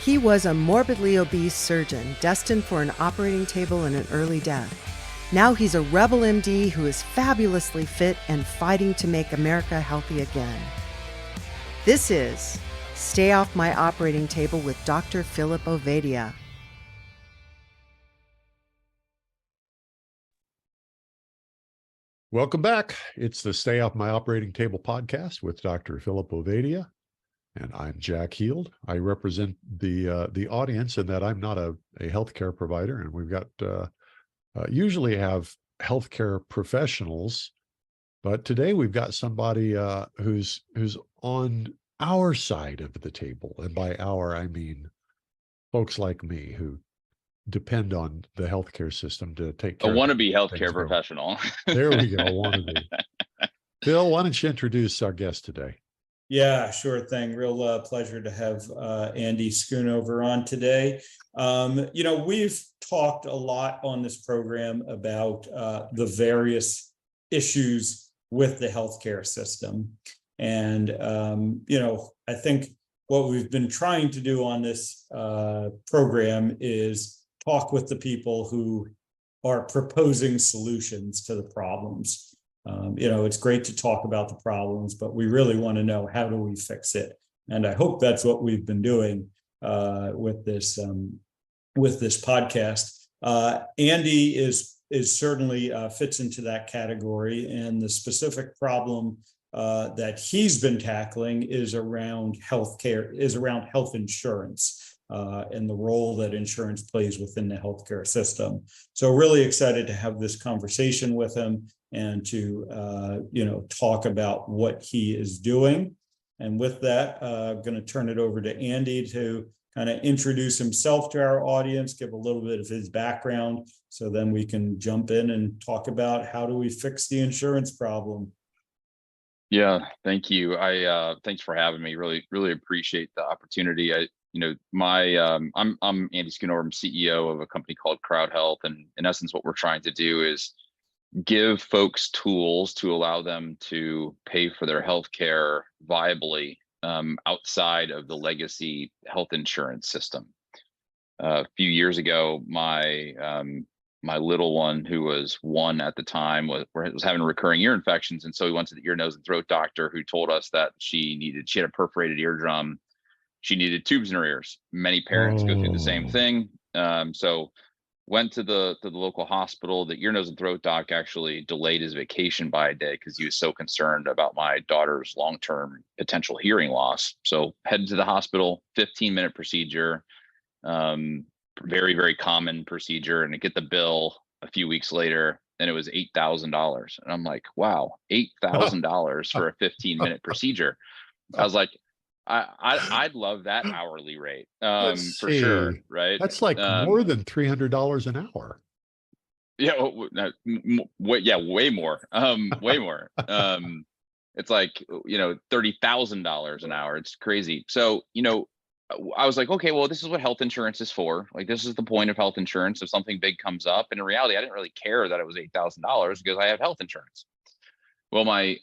He was a morbidly obese surgeon destined for an operating table and an early death. Now he's a rebel MD who is fabulously fit and fighting to make America healthy again. This is Stay Off My Operating Table with Dr. Philip Ovadia. Welcome back. It's the Stay Off My Operating Table podcast with Dr. Philip Ovadia, and I'm Jack Heald. I represent the audience in that I'm not a healthcare provider, and we've got usually have healthcare professionals, but today we've got somebody who's on our side of the table, and by our I mean folks like me who depend on the healthcare system to take care a wannabe healthcare things go. professional. There we go, wannabe. Phil, why don't you introduce our guest today? Yeah, sure thing. Real pleasure to have Andy Schoonover on today. We've talked a lot on this program about the various issues with the healthcare system. And, I think what we've been trying to do on this program is talk with the people who are proposing solutions to the problems. It's great to talk about the problems, but we really want to know, how do we fix it? And I hope that's what we've been doing with this podcast. Andy is certainly fits into that category, and the specific problem that he's been tackling is around healthcare, is around health insurance. And the role that insurance plays within the healthcare system. So really excited to have this conversation with him and to, talk about what he is doing. And with that, I'm going to turn it over to Andy to kind of introduce himself to our audience, give a little bit of his background, so then we can jump in and talk about how do we fix the insurance problem. Yeah, thank you. Thanks for having me. Really, really appreciate the opportunity. I'm Andy Schoonover. I'm CEO of a company called CrowdHealth, and in essence, what we're trying to do is give folks tools to allow them to pay for their healthcare viably outside of the legacy health insurance system. A few years ago, my little one, who was 1 at the time, was having recurring ear infections, and so we went to the ear, nose, and throat doctor, who told us that she had a perforated eardrum. She needed tubes in her ears. Many parents go through the same thing. So went to the local hospital. The ear, nose, and throat doc actually delayed his vacation by a day because he was so concerned about my daughter's long-term potential hearing loss. So headed to the hospital, 15-minute procedure, very, very common procedure. And I get the bill a few weeks later, and it was $8,000. And I'm like, wow, $8,000 for a 15-minute procedure. I was like, I'd love that hourly rate for sure, right? That's like more than $300 an hour. Yeah, way more. Way more. It's like $30,000 an hour. It's crazy. So I was like, okay, well, this is what health insurance is for. Like, this is the point of health insurance. If something big comes up, and in reality, I didn't really care that it was $8,000 because I have health insurance. Well, my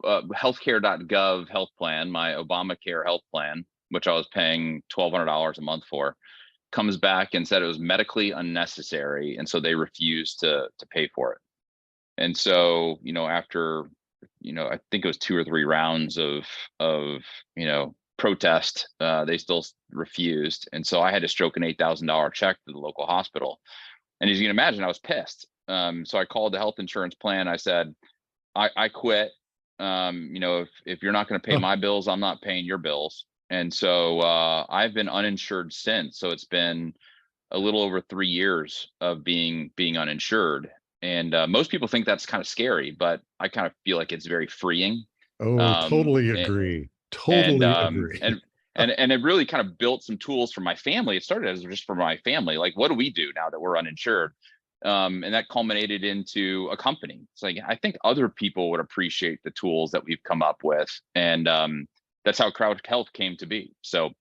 healthcare.gov health plan, my Obamacare health plan, which I was paying $1,200 a month for, comes back and said it was medically unnecessary, and so they refused to pay for it. And so, after I think it was 2 or 3 rounds of protest, they still refused, and so I had to stroke an $8,000 check to the local hospital. And as you can imagine, I was pissed. So I called the health insurance plan. I said, I quit. If you're not going to pay my bills, I'm not paying your bills. And so I've been uninsured since. So it's been a little over 3 years of being uninsured. And most people think that's kind of scary, but I kind of feel like it's very freeing. Oh, totally agree. Agree. And it really kind of built some tools for my family. It started as just for my family. Like, what do we do now that we're uninsured? And that culminated into a company. It's like, I think other people would appreciate the tools that we've come up with. And that's how CrowdHealth came to be. So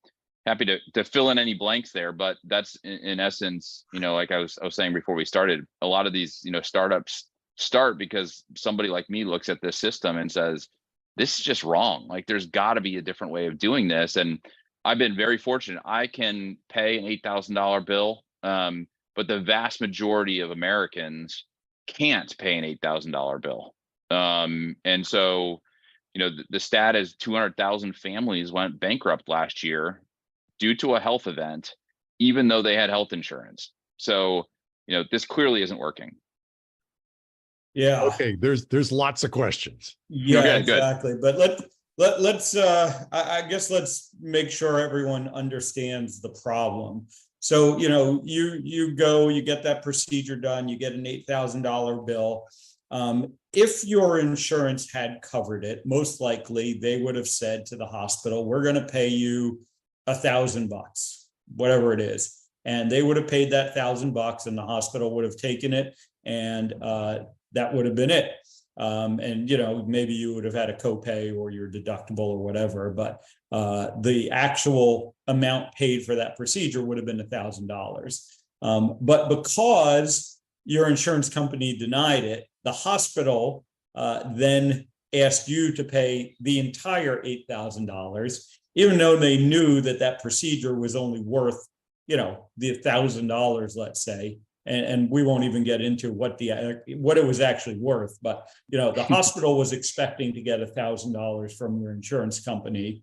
happy to fill in any blanks there, but that's in essence, like I was saying before we started, a lot of these, startups start because somebody like me looks at this system and says, this is just wrong. Like, there's got to be a different way of doing this. And I've been very fortunate. I can pay an $8,000 bill, but the vast majority of Americans can't pay an $8,000 bill. And so, the stat is 200,000 families went bankrupt last year due to a health event, even though they had health insurance. So, this clearly isn't working. Yeah. Okay, there's lots of questions. Yeah, Okay, exactly. But let's I guess let's make sure everyone understands the problem. So, you go, you get that procedure done, you get an $8,000 bill. If your insurance had covered it, most likely they would have said to the hospital, we're going to pay you $1,000, whatever it is. And they would have paid that $1,000 and the hospital would have taken it. And that would have been it. And, maybe you would have had a copay or your deductible or whatever, but the actual amount paid for that procedure would have been $1,000. But because your insurance company denied it, the hospital then asked you to pay the entire $8,000, even though they knew that that procedure was only worth, the $1,000, let's say. And we won't even get into what it was actually worth, but the hospital was expecting to get $1,000 from your insurance company.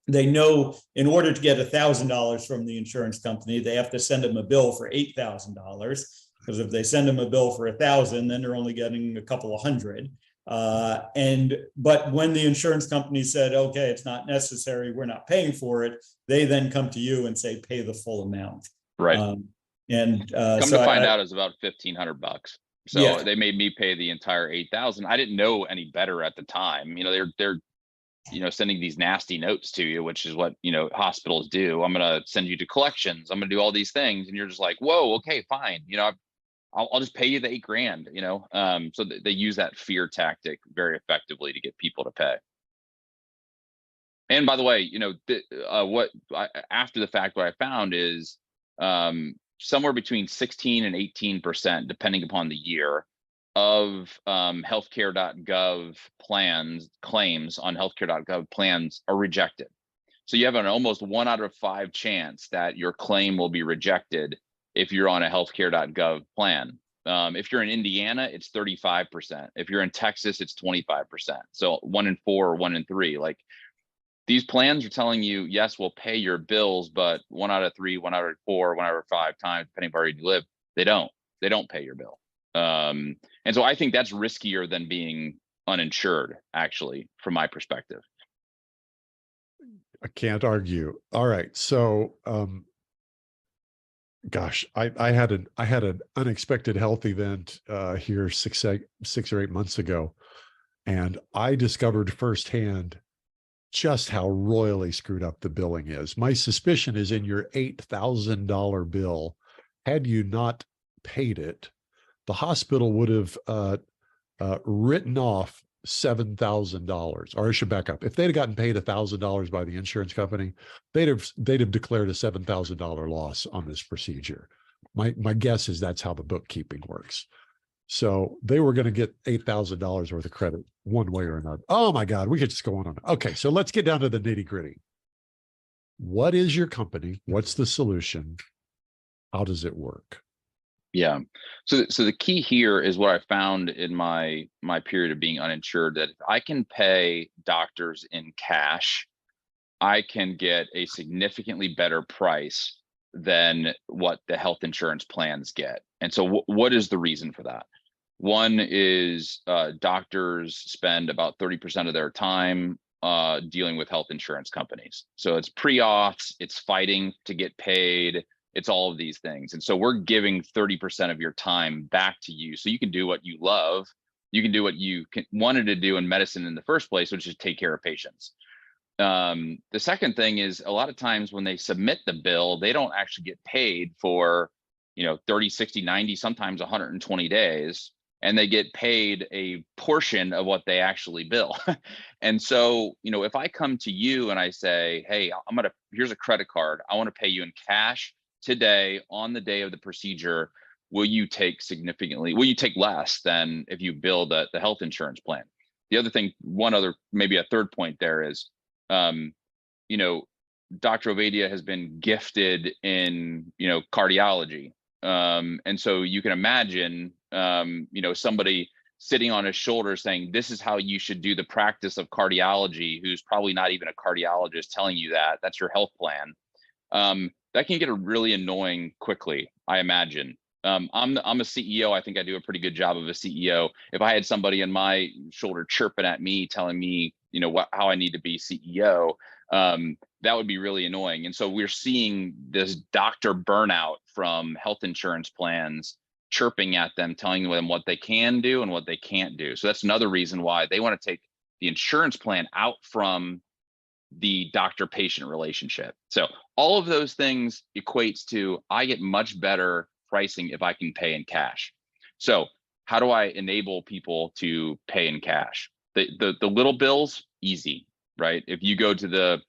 They know in order to get $1,000 from the insurance company, they have to send them a bill for $8,000. Because if they send them a bill for $1,000, then they're only getting a couple of hundred. But when the insurance company said, okay, it's not necessary, we're not paying for it, they then come to you and say, pay the full amount. Right. Come to find out, it's about $1,500. So yeah. They made me pay the entire $8,000. I didn't know any better at the time. They're sending these nasty notes to you, which is what hospitals do. I'm gonna send you to collections. I'm gonna do all these things, and you're just like, whoa, okay, fine. I'll just pay you the $8,000. So they use that fear tactic very effectively to get people to pay. And by the way, after the fact, what I found is somewhere between 16 and 18%, depending upon the year, of healthcare.gov claims on healthcare.gov plans are rejected. So you have an almost 1 out of 5 chance that your claim will be rejected if you're on a healthcare.gov plan. If you're in Indiana, it's 35%. If you're in Texas, it's 25%. So 1 in 4 or 1 in 3. Like, these plans are telling you, yes, we'll pay your bills, but 1 out of 3, 1 out of 4, 1 out of 5 times, depending on where you live, they don't pay your bill. And so I think that's riskier than being uninsured, actually, from my perspective. I can't argue. All right. So, gosh, I had an unexpected health event here 6 or 8 months ago, and I discovered firsthand just how royally screwed up the billing is. My suspicion is in your $8,000 bill, had you not paid it, the hospital would have written off $7,000. Or I should back up. If they'd have gotten paid $1,000 by the insurance company, they'd have declared a $7,000 loss on this procedure. My guess is that's how the bookkeeping works. So they were going to get $8,000 worth of credit one way or another. Oh my God, we could just go on. Okay, so let's get down to the nitty gritty. What is your company? What's the solution? How does it work? Yeah. So the key here is what I found in my period of being uninsured, that if I can pay doctors in cash, I can get a significantly better price than what the health insurance plans get. And so what is the reason for that? One is doctors spend about 30% of their time dealing with health insurance companies. So it's pre-auths, it's fighting to get paid, it's all of these things. And so we're giving 30% of your time back to you so you can do what you love. You can do what you wanted to do in medicine in the first place, which is take care of patients. The second thing is, a lot of times when they submit the bill, they don't actually get paid for 30, 60, 90, sometimes 120 days. And they get paid a portion of what they actually bill. And so, if I come to you and I say, hey, here's a credit card, I want to pay you in cash today on the day of the procedure, will you take less than if you bill the health insurance plan? The other thing, maybe a third point there is, Dr. Ovadia has been gifted in, cardiology. And so you can imagine, somebody sitting on his shoulder saying, this is how you should do the practice of cardiology, who's probably not even a cardiologist telling you that. That's your health plan. That can get really annoying quickly, I imagine. I'm a CEO. I think I do a pretty good job of a CEO. If I had somebody on my shoulder chirping at me, telling me, how I need to be CEO, that would be really annoying. And so we're seeing this doctor burnout from health insurance plans chirping at them, telling them what they can do and what they can't do. So that's another reason why they want to take the insurance plan out from the doctor-patient relationship. So all of those things equates to, I get much better pricing if I can pay in cash. So how do I enable people to pay in cash? The little bills, easy, right? If you go to the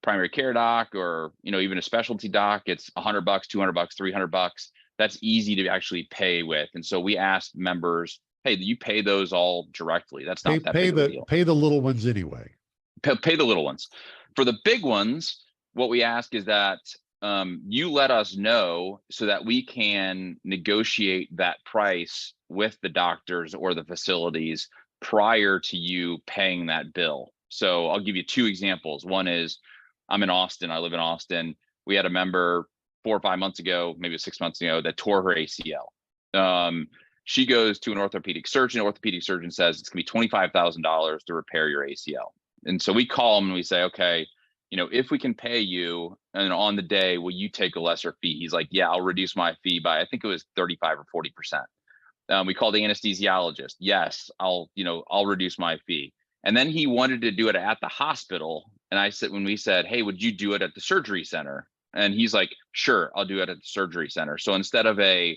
primary care doc or even a specialty doc, it's $100, $200, $300. That's easy to actually pay with. And so we asked members, hey, you pay those all directly. That's not that big of a deal. Pay the little ones anyway. Pay the little ones. For the big ones, what we ask is that you let us know so that we can negotiate that price with the doctors or the facilities prior to you paying that bill. So I'll give you two examples. One is, I'm in Austin. I live in Austin. We had a member 4 or 5 months ago, maybe 6 months ago, that tore her ACL. She goes to an orthopedic surgeon. Orthopedic surgeon says it's going to be $25,000 to repair your ACL. And so we call them and we say, okay, if we can pay you and on the day, will you take a lesser fee? He's like, yeah, I'll reduce my fee by, I think it was 35 or 40%. We called the anesthesiologist. Yes, I'll reduce my fee. And then he wanted to do it at the hospital. And when we said, hey, would you do it at the surgery center? And he's like, sure, I'll do it at the surgery center. So instead of I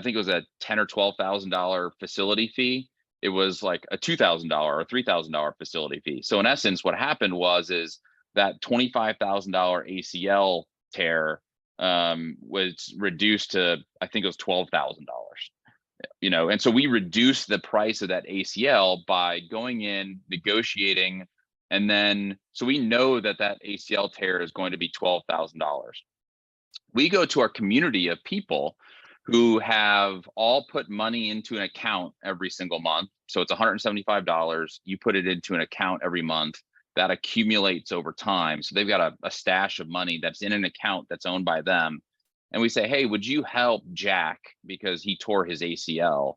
think it was a $10,000 or $12,000 facility fee, it was like a $2,000 or $3,000 facility fee. So in essence, what happened is that $25,000 ACL tear was reduced to, I think it was $12,000. And so we reduced the price of that ACL by going in, negotiating, and then so we know that ACL tear is going to be $12,000. We go to our community of people who have all put money into an account every single month. So it's $175. You put it into an account every month that accumulates over time. So they've got a stash of money that's in an account that's owned by them. And we say, hey, would you help Jack because he tore his ACL,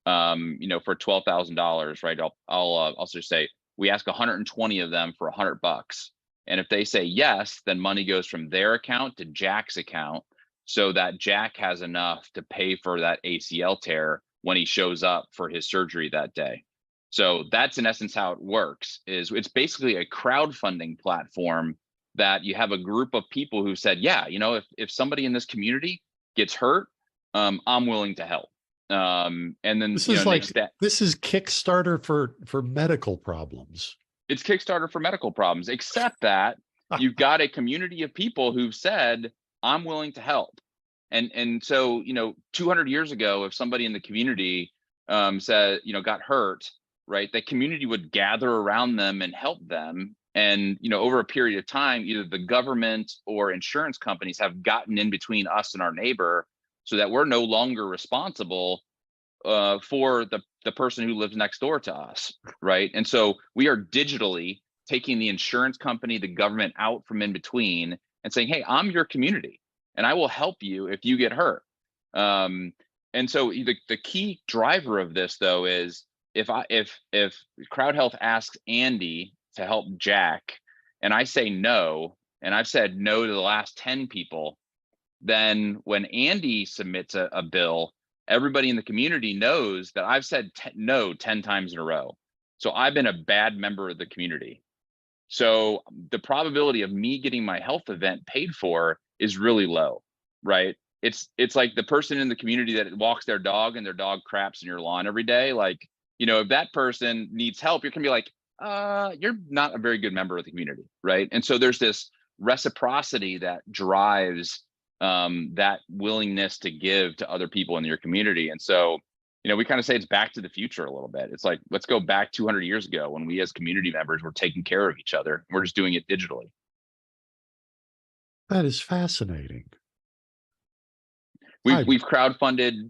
for $12,000, right? I'll just say, we ask 120 of them for $100. And if they say yes, then money goes from their account to Jack's account so that Jack has enough to pay for that ACL tear when he shows up for his surgery that day. So that's in essence how it works. It's basically a crowdfunding platform that you have a group of people who said, yeah, if somebody in this community gets hurt, I'm willing to help. And then this is this is Kickstarter for medical problems. It's Kickstarter for medical problems, except that you've got a community of people who've said, I'm willing to help. And so, 200 years ago, if somebody in the community said, got hurt, right, the community would gather around them and help them. And, over a period of time, either the government or insurance companies have gotten in between us and our neighbor so that we're no longer responsible for the person who lives next door to us, right? And so we are digitally taking the insurance company, the government out from in between and saying, hey, I'm your community and I will help you if you get hurt. And so the key driver of this, though, is if CrowdHealth asks Andy to help Jack and I say no, and I've said no to the last 10 people, then when Andy submits a bill, everybody in the community knows that I've said no 10 times in a row. So I've been a bad member of the community. So the probability of me getting my health event paid for is really low, right? It's like the person in the community that walks their dog and their dog craps in your lawn every day. Like, if that person needs help, you're gonna be like, you're not a very good member of the community, right? And so there's this reciprocity that drives that willingness to give to other people in your community. And so, we kind of say it's back to the future a little bit. It's like, let's go back 200 years ago when we as community members were taking care of each other. We're just doing it digitally. That is fascinating. We've crowdfunded,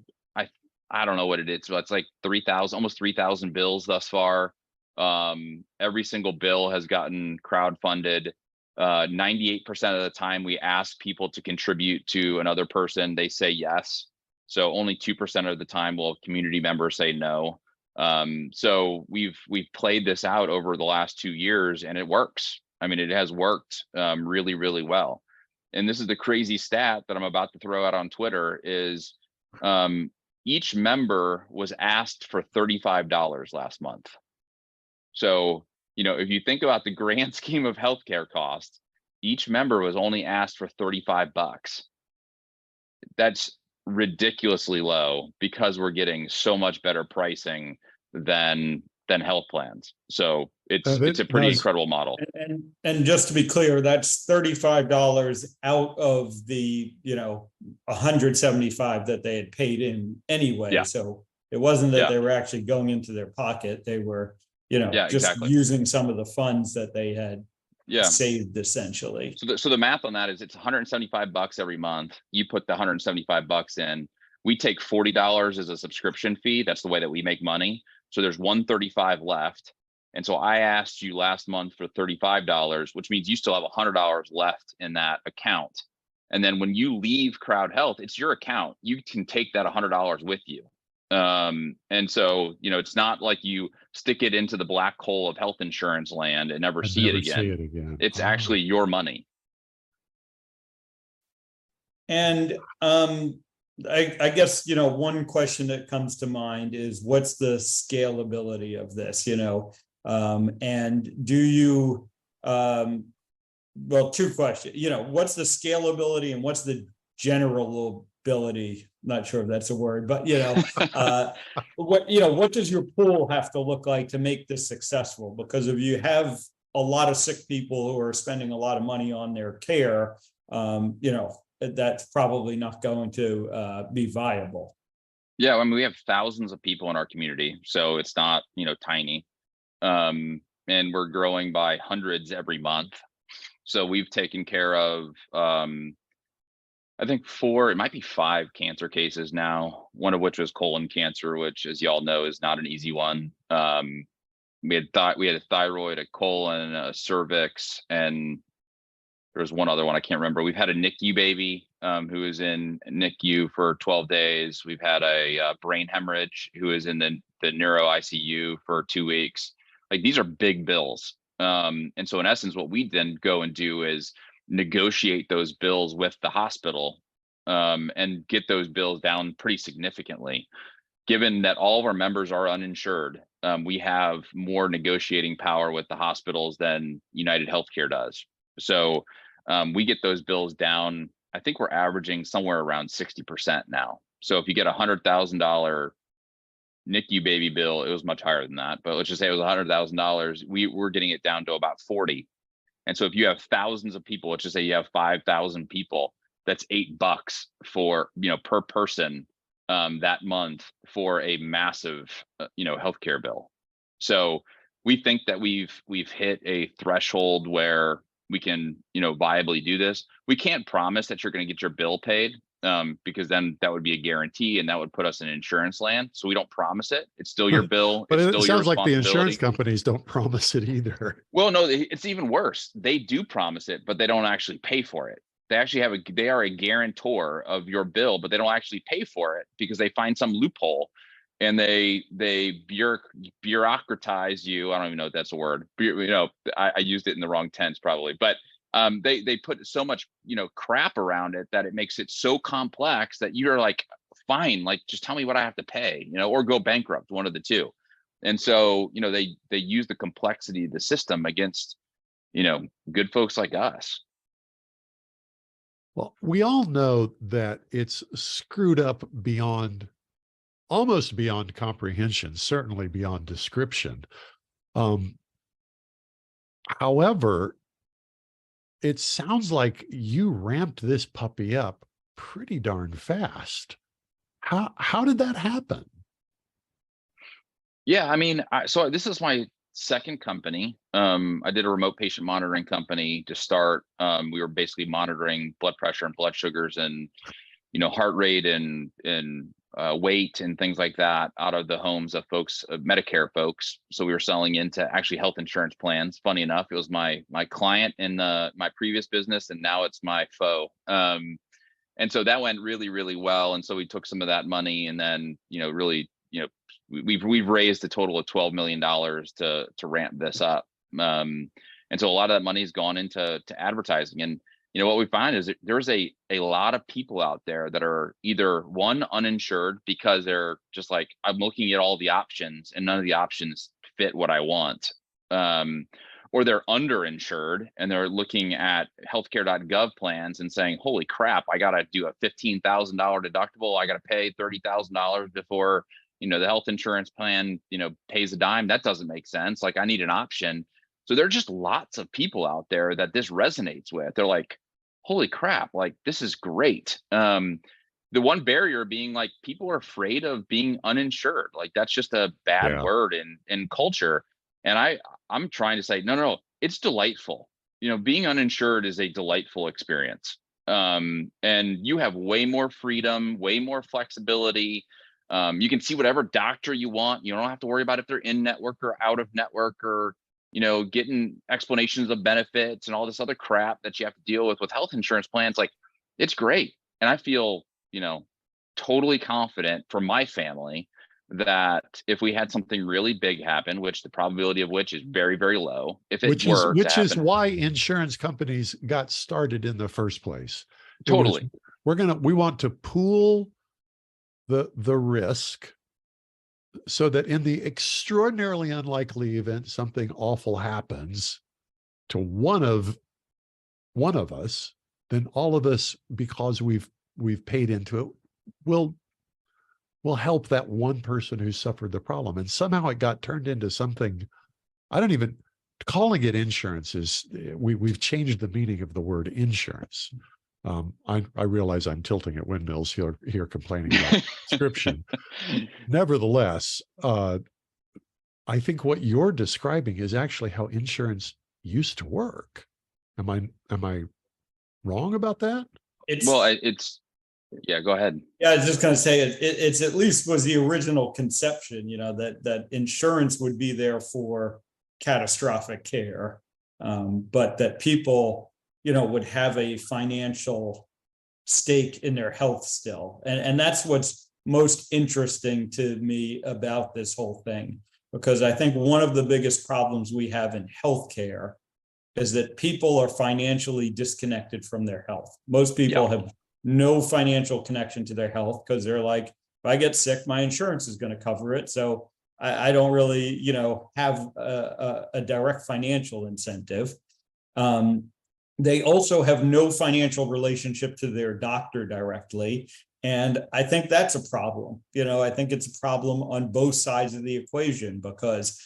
I don't know what it is, but it's like 3,000, almost 3,000 bills thus far. Every single bill has gotten crowdfunded. 98% of the time we ask people to contribute to another person, they say yes. So only 2% of the time will community members say no. So we've played this out over the last 2 years, and it works. I mean, it has worked really, really well. And this is the crazy stat that I'm about to throw out on Twitter is each member was asked for $35 last month. So, if you think about the grand scheme of healthcare costs, each member was only asked for $35. That's ridiculously low because we're getting so much better pricing than health plans. So it's a pretty incredible model. And just to be clear, that's $35 out of the 175 that they had paid in anyway. Yeah. So it wasn't that they were actually going into their pocket. They were just exactly. using some of the funds that they had saved essentially. So the math on that is it's $175 every month. You put the $175 in. We take $40 as a subscription fee. That's the way that we make money. So there's $135 left. And so I asked you last month for $35, which means you still have $100 left in that account. And then when you leave CrowdHealth, it's your account. You can take that $100 with you. And so, it's not like you stick it into the black hole of health insurance land and never see it again. It's actually your money. And I guess, one question that comes to mind is what's the scalability of this, and do you, well, two questions, what's the scalability and what's the generalability? Not sure if that's a word, but, what does your pool have to look like to make this successful? Because if you have a lot of sick people who are spending a lot of money on their care, that's probably not going to be viable. Yeah, I mean, we have thousands of people in our community, so it's not, tiny. And we're growing by hundreds every month. So we've taken care of, I think it might be 5 cancer cases now, one of which was colon cancer, which, as y'all know, is not an easy one. We had a thyroid, a colon, a cervix, and there was one other one I can't remember. We've had a NICU baby who was in NICU for 12 days. We've had a brain hemorrhage who is in the neuro ICU for 2 weeks. Like, these are big bills. And so in essence, what we then go and do is negotiate those bills with the hospital and get those bills down pretty significantly. Given that all of our members are uninsured, we have more negotiating power with the hospitals than United Healthcare does. So we get those bills down. I think we're averaging somewhere around 60% now. So if you get $100,000 NICU baby bill, it was much higher than that, but let's just say it was $100,000. We're getting it down to about 40. And so if you have thousands of people, let's just say you have 5,000 people, that's $8 for, per person that month for a massive, healthcare bill. So we think that we've hit a threshold where we can, viably do this. We can't promise that you're going to get your bill paid because then that would be a guarantee and that would put us in insurance land. So we don't promise it. It's still your bill. But it's it still sounds your like the insurance companies don't promise it either. Well, no, it's even worse. They do promise it, but they don't actually pay for it. They actually they are a guarantor of your bill, but they don't actually pay for it because they find some loophole and they bureaucratize you. I don't even know if that's a word. I used it in the wrong tense probably, but they put so much, crap around it that it makes it so complex that you're like, fine, like just tell me what I have to pay, or go bankrupt, one of the two. And so, they use the complexity of the system against, good folks like us. Well, we all know that it's screwed up almost beyond comprehension, certainly beyond description. However, it sounds like you ramped this puppy up pretty darn fast. How did that happen? Yeah, I mean, so this is my second company. I did a remote patient monitoring company to start. We were basically monitoring blood pressure and blood sugars and, heart rate and weight and things like that out of the homes of folks, Medicare folks. So we were selling into actually health insurance plans. Funny enough, it was my client in my previous business, and now it's my foe. And so that went really, really well. And so we took some of that money, and then, really, we've raised a total of $12 million to ramp this up. And so a lot of that money has gone into advertising. And what we find is that there's a lot of people out there that are either one, uninsured because they're just like, I'm looking at all the options and none of the options fit what I want. Or they're underinsured and they're looking at healthcare.gov plans and saying, holy crap, I got to do a $15,000 deductible. I got to pay $30,000 before, the health insurance plan, pays a dime. That doesn't make sense. Like, I need an option. So there are just lots of people out there that this resonates with. They're like, holy crap, like, this is great. The one barrier being, like, people are afraid of being uninsured. Like, that's just a bad word in culture. And I'm trying to say, no, it's delightful. Being uninsured is a delightful experience. And you have way more freedom, way more flexibility. You can see whatever doctor you want. You don't have to worry about if they're in network or out of network, or getting explanations of benefits and all this other crap that you have to deal with health insurance plans. Like, it's great. And I feel, totally confident for my family that if we had something really big happen, which the probability of which is very, very low, if it which is why insurance companies got started in the first place. Totally. We want to pool the risk, so that in the extraordinarily unlikely event something awful happens to one of us, then all of us, because we've paid into it, will help that one person who suffered the problem. And somehow it got turned into something, calling it insurance is, we've changed the meaning of the word insurance. I realize I'm tilting at windmills here complaining about description. Nevertheless, I think what you're describing is actually how insurance used to work. Am I wrong about that? Yeah, go ahead. Yeah, I was just going to say it's at least was the original conception, that insurance would be there for catastrophic care, but that people, would have a financial stake in their health still. And that's what's most interesting to me about this whole thing, because I think one of the biggest problems we have in healthcare is that people are financially disconnected from their health. Most people have no financial connection to their health because they're like, if I get sick, my insurance is going to cover it. So I don't really, have a direct financial incentive. They also have no financial relationship to their doctor directly. And I think that's a problem. I think it's a problem on both sides of the equation, because,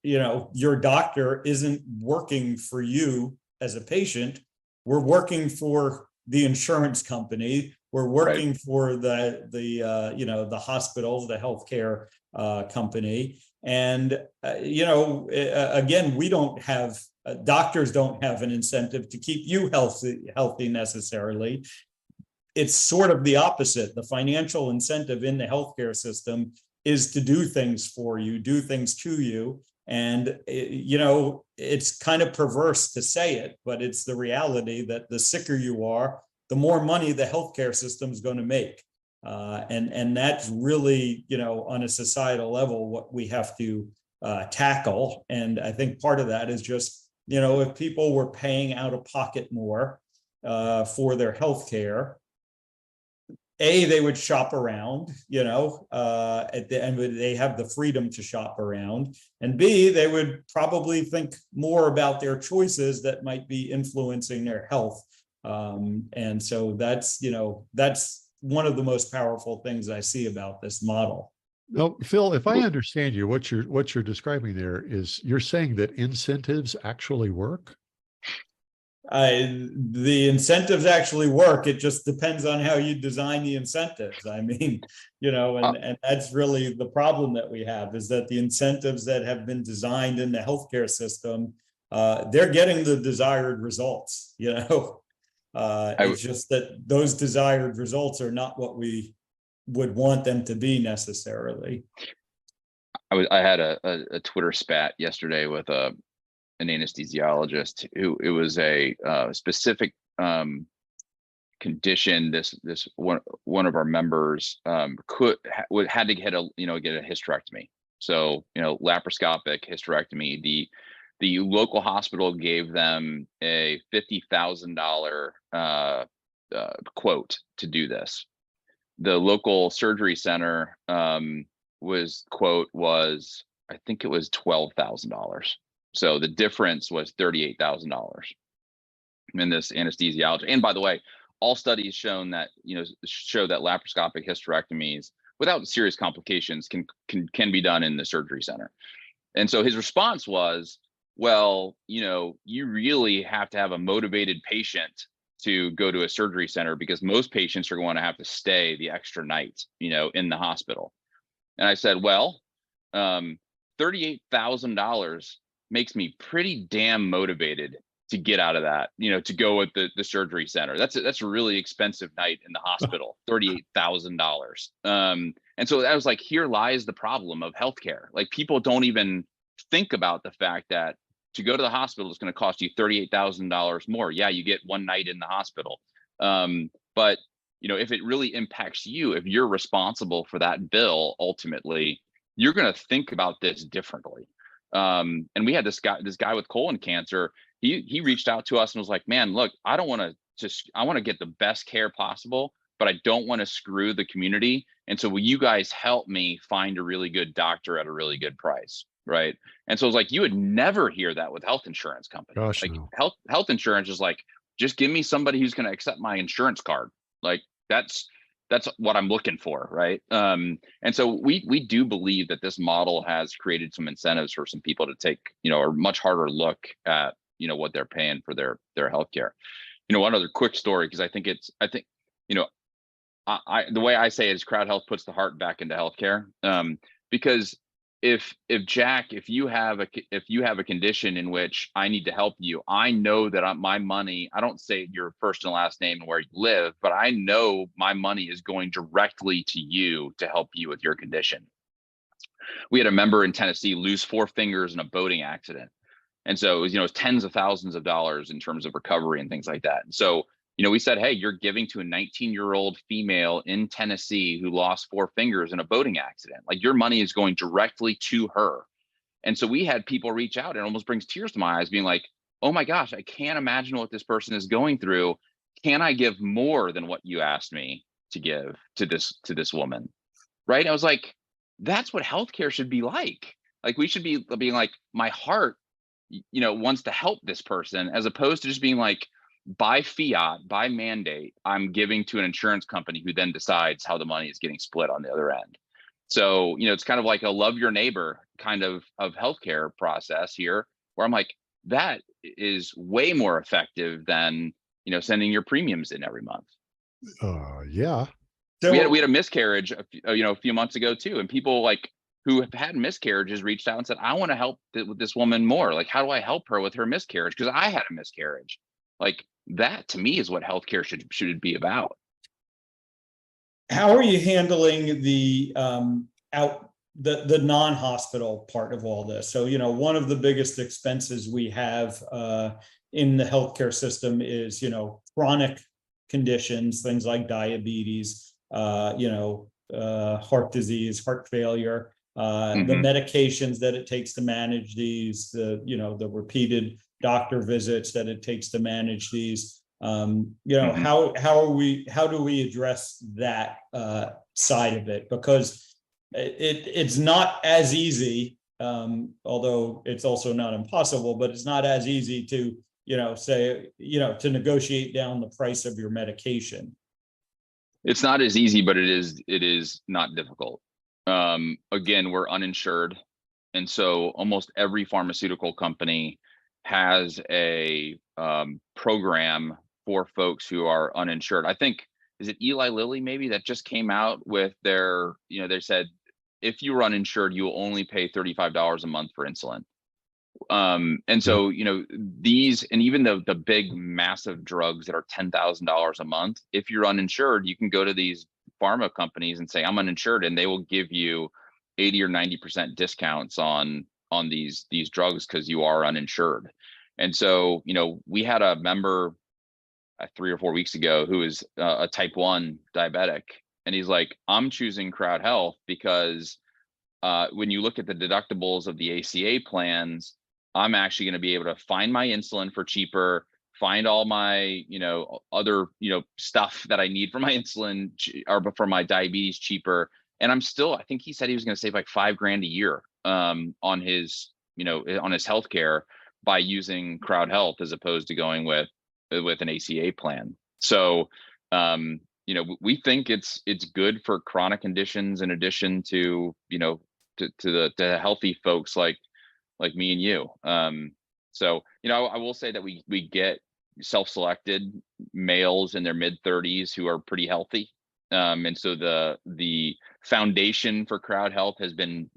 your doctor isn't working for you as a patient. We're working for the insurance company. We're working for the hospitals, the healthcare company. And, again, we don't have, doctors don't have an incentive to keep you healthy necessarily. It's sort of the opposite. The financial incentive in the healthcare system is to do things for you, do things to you. And, it's kind of perverse to say it, but it's the reality that the sicker you are, the more money the healthcare system is going to make. And that's really, on a societal level, what we have to tackle. And I think part of that is just, if people were paying out of pocket more for their healthcare, they would shop around, at the end they have the freedom to shop around, and B, they would probably think more about their choices that might be influencing their health. And so that's one of the most powerful things I see about this model. No, Phil, if I understand you, what you're describing there is you're saying that incentives actually work? The incentives actually work. It just depends on how you design the incentives. I mean, and that's really the problem that we have, is that the incentives that have been designed in the healthcare system, they're getting the desired results. It's just that those desired results are not what we would want them to be necessarily. I had a Twitter spat yesterday with an anesthesiologist who, it was a specific condition. This one of our members had to get a hysterectomy. So laparoscopic hysterectomy. The local hospital gave them a $50,000 quote to do this. The local surgery center was I think it was $12,000. So the difference was $38,000 in this anesthesiology. And by the way, all studies show that laparoscopic hysterectomies without serious complications can be done in the surgery center. And so his response was, well, you really have to have a motivated patient to go to a surgery center, because most patients are going to have to stay the extra night, in the hospital. And I said, well, $38,000 makes me pretty damn motivated to get out of that, to go at the surgery center. That's a really expensive night in the hospital, $38,000. And so I was like, here lies the problem of healthcare. Like, people don't even think about the fact that to go to the hospital is going to cost you $38,000 more. Yeah, you get one night in the hospital. But if it really impacts you, if you're responsible for that bill, ultimately, you're going to think about this differently. And we had this guy with colon cancer. He reached out to us and was like, man, look, I want to get the best care possible, but I don't want to screw the community. And so will you guys help me find a really good doctor at a really good price? Right. And so it was like, you would never hear that with health insurance companies. Gosh, like no. health insurance is like, just give me somebody who's going to accept my insurance card. Like, that's what I'm looking for. Right. And so we do believe that this model has created some incentives for some people to take, a much harder look at, what they're paying for their healthcare. One other quick story, because I think the way I say it is CrowdHealth puts the heart back into healthcare. Because if you have a condition in which I need to help you, I know that my money, I don't say your first and last name and where you live, but I know my money is going directly to you to help you with your condition. We had a member in Tennessee lose 4 fingers in a boating accident. And so it was tens of thousands of dollars in terms of recovery and things like that. And so, we said, hey, you're giving to a 19-year-old female in Tennessee who lost 4 fingers in a boating accident. Like, your money is going directly to her. And so we had people reach out, and it almost brings tears to my eyes, being like, oh my gosh, I can't imagine what this person is going through. Can I give more than what you asked me to give to this woman? Right. And I was like, that's what healthcare should be like. Like, we should be being like, my heart, wants to help this person, as opposed to just being like, by fiat, by mandate, I'm giving to an insurance company who then decides how the money is getting split on the other end. So, it's kind of like a love your neighbor kind of healthcare process here, where I'm like, that is way more effective than, sending your premiums in every month. Yeah. So we had a miscarriage, a few months ago too, and people who have had miscarriages reached out and said, I want to help with this woman more. Like, how do I help her with her miscarriage? Because I had a miscarriage. Like, that to me is what healthcare should be about. How are you handling the non-hospital part of all this? So, one of the biggest expenses we have in the healthcare system is, chronic conditions, things like diabetes, heart disease, heart failure, the medications that it takes to manage these, the repeated doctor visits that it takes to manage these. How do we address that side of it? Because it's not as easy, although it's also not impossible, but it's not as easy to to negotiate down the price of your medication. It's not as easy, but it is not difficult. Again, we're uninsured, and so almost every pharmaceutical company has a program for folks who are uninsured. I think, is it Eli Lilly maybe, that just came out with their, they said, if you were uninsured, you will only pay $35 a month for insulin. And so, these, and even the big massive drugs that are $10,000 a month, if you're uninsured, you can go to these pharma companies and say, I'm uninsured, and they will give you 80 or 90% discounts on these drugs because you are uninsured. And so, we had a member 3 or 4 weeks ago who is a type 1 diabetic, and he's like, I'm choosing CrowdHealth because when you look at the deductibles of the ACA plans, I'm actually going to be able to find my insulin for cheaper, find all my, other, stuff that I need for my insulin or for my diabetes cheaper. And I'm still, I think he said he was going to save like $5,000 a year on his, on his healthcare by using CrowdHealth as opposed to going with an ACA plan. So, we think it's good for chronic conditions in addition to, to the healthy folks like me and you. So, I will say that we get self-selected males in their mid-30s who are pretty healthy. And so the foundation for CrowdHealth has been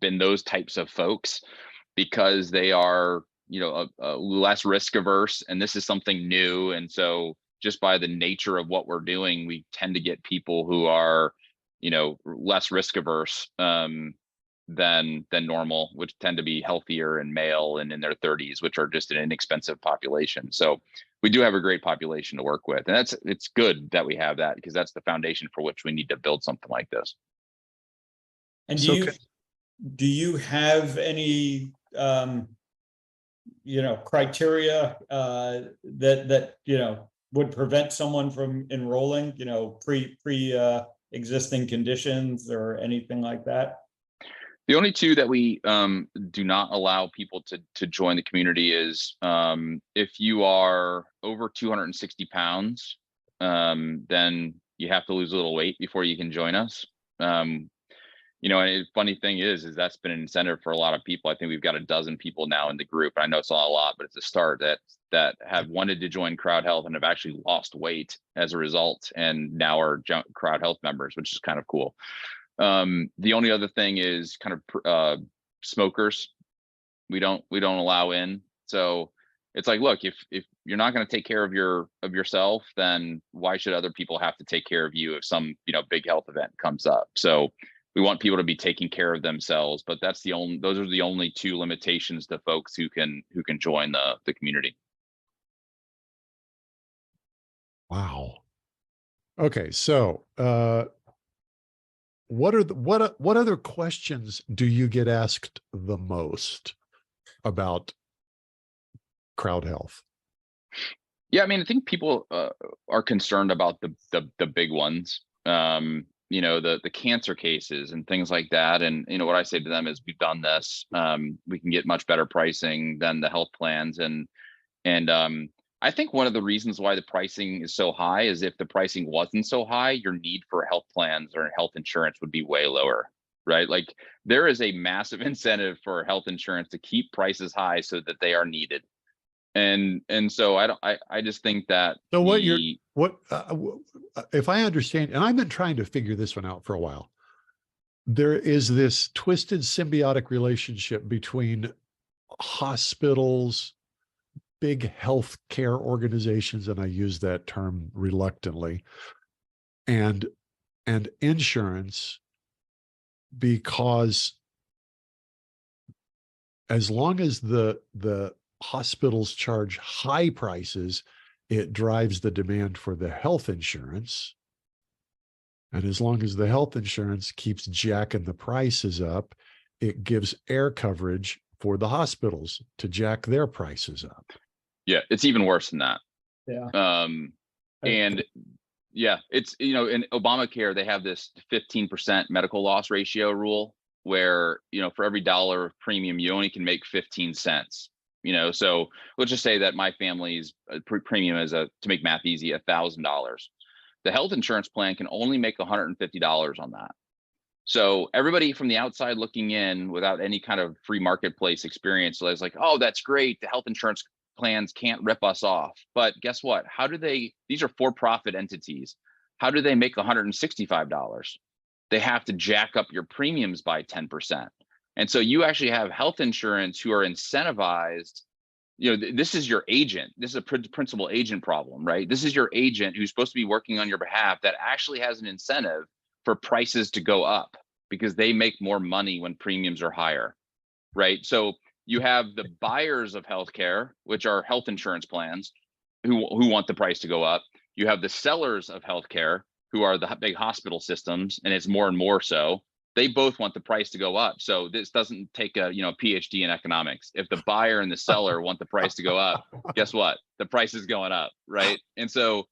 those types of folks, because they are, less risk averse, and this is something new. And so just by the nature of what we're doing, we tend to get people who are, less risk averse than normal, which tend to be healthier and male and in their 30s, which are just an inexpensive population. So we do have a great population to work with, and it's good that we have that, because that's the foundation for which we need to build something like this. And do you have any criteria that would prevent someone from enrolling, pre existing conditions or anything like that? The only two that we do not allow people to join the community is if you are over 260 pounds, then you have to lose a little weight before you can join us. And the funny thing is that's been an incentive for a lot of people. I think we've got a dozen people now in the group. I know it's not a lot, but it's a start that have wanted to join CrowdHealth and have actually lost weight as a result, and now are CrowdHealth members, which is kind of cool. The only other thing is kind of smokers. We don't allow in. So it's like, look, if you're not going to take care of yourself, then why should other people have to take care of you if some big health event comes up? So we want people to be taking care of themselves, but those are the only two limitations to folks who can join the community. Wow. Okay, so what other questions do you get asked the most about CrowdHealth? Yeah, I mean, I think people are concerned about the big ones, the cancer cases and things like that. And what I say to them is, we've done this. We can get much better pricing than the health plans, and I think one of the reasons why the pricing is so high is if the pricing wasn't so high, your need for health plans or health insurance would be way lower, right? Like, there is a massive incentive for health insurance to keep prices high so that they are needed. And so I just think that. So if I understand, and I've been trying to figure this one out for a while, there is this twisted symbiotic relationship between hospitals, big healthcare organizations, and I use that term reluctantly, and insurance, because as long as the hospitals charge high prices, it drives the demand for the health insurance. And as long as the health insurance keeps jacking the prices up, it gives air coverage for the hospitals to jack their prices up. Yeah, it's even worse than that. Yeah. And yeah, it's, in Obamacare, they have this 15% medical loss ratio rule where, for every dollar of premium, you only can make 15 cents. So let's just say that my family's premium is, to make math easy, $1,000. The health insurance plan can only make $150 on that. So everybody from the outside looking in without any kind of free marketplace experience is like, oh, that's great. The health insurance plans can't rip us off. But guess what? These are for-profit entities. How do they make $165? They have to jack up your premiums by 10%. And so you actually have health insurance who are incentivized. This is your agent. This is a principal agent problem, right? This is your agent who's supposed to be working on your behalf that actually has an incentive for prices to go up because they make more money when premiums are higher, right? So you have the buyers of healthcare, which are health insurance plans, who want the price to go up. You have the sellers of healthcare, who are the big hospital systems, and it's more and more so. They both want the price to go up. So this doesn't take a PhD in economics. If the buyer and the seller want the price to go up, guess what? The price is going up, right? And so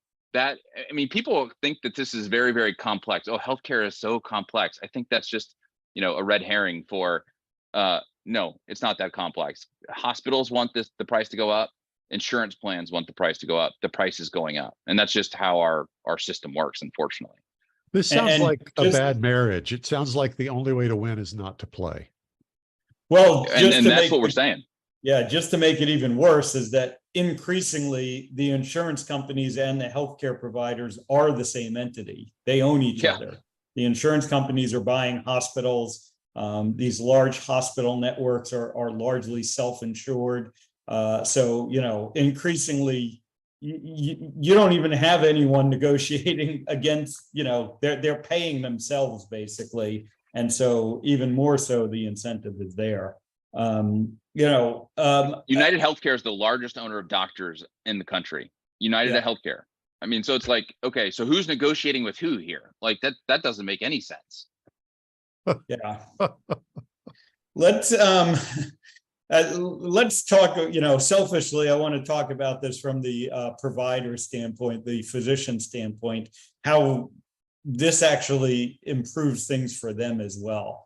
people think that this is very, very complex. Oh, healthcare is so complex. I think that's just, a red herring for, no, it's not that complex. Hospitals want the price to go up. Insurance plans want the price to go up. The price is going up. And that's just how our system works, unfortunately. This sounds like a bad marriage. It sounds like the only way to win is not to play. Well, and that's what we're saying. Yeah, just to make it even worse is that increasingly the insurance companies and the healthcare providers are the same entity. They own each other. The insurance companies are buying hospitals. These large hospital networks are largely self-insured. So, increasingly, you don't even have anyone negotiating against, they're paying themselves basically. And so even more so, the incentive is there. United Healthcare is the largest owner of doctors in the country. United Healthcare. I mean, so it's like, okay, so who's negotiating with who here? Like that doesn't make any sense. Yeah. Let's talk, selfishly, I want to talk about this from the provider standpoint, the physician standpoint, how this actually improves things for them as well.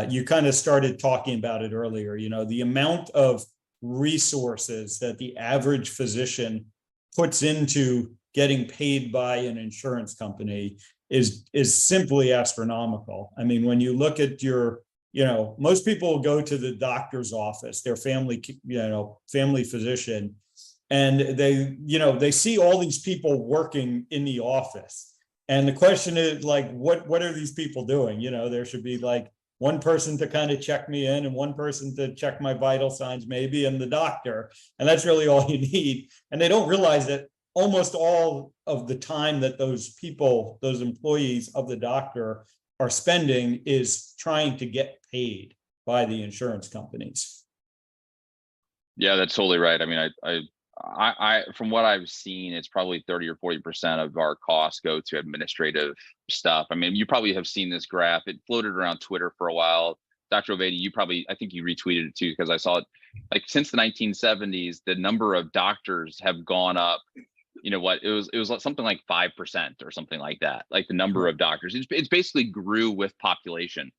You kind of started talking about it earlier, the amount of resources that the average physician puts into getting paid by an insurance company is simply astronomical. I mean, when you look at most people go to the doctor's office, their family physician, and they see all these people working in the office. And the question is like, what are these people doing? There should be like one person to kind of check me in and one person to check my vital signs maybe, and the doctor. And that's really all you need. And they don't realize that almost all of the time that those employees of the doctor are spending is trying to get paid by the insurance companies. Yeah, that's totally right. I mean, I from what I've seen, it's probably 30 or 40% of our costs go to administrative stuff. I mean, you probably have seen this graph. It floated around Twitter for a while. Dr. Ovedi, I think you retweeted it too, because I saw it. Like since the 1970s, the number of doctors have gone up. It was something like 5% or something like that. Like the number of doctors, it's basically grew with population,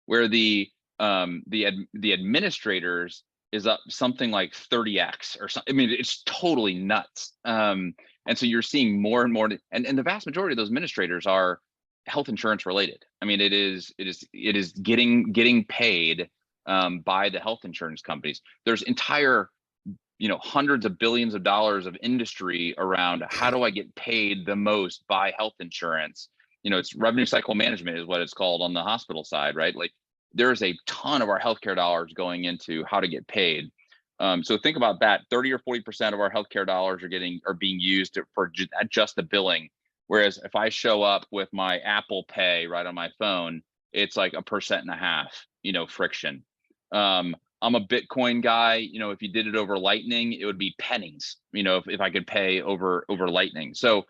where the administrators is up something like 30x or something. I mean, it's totally nuts. And so you're seeing more and more, and the vast majority of those administrators are health insurance related. I mean, it is getting paid by the health insurance companies. There's entire hundreds of billions of dollars of industry around how do I get paid the most by health insurance. It's revenue cycle management is what it's called on the hospital side, right? Like there's a ton of our healthcare dollars going into how to get paid. So think about that. 30 or 40% of our healthcare dollars are being used for just the billing. Whereas if I show up with my Apple Pay right on my phone, it's like 1.5%, friction. I'm a Bitcoin guy. If you did it over Lightning, it would be pennies, if I could pay over Lightning. So,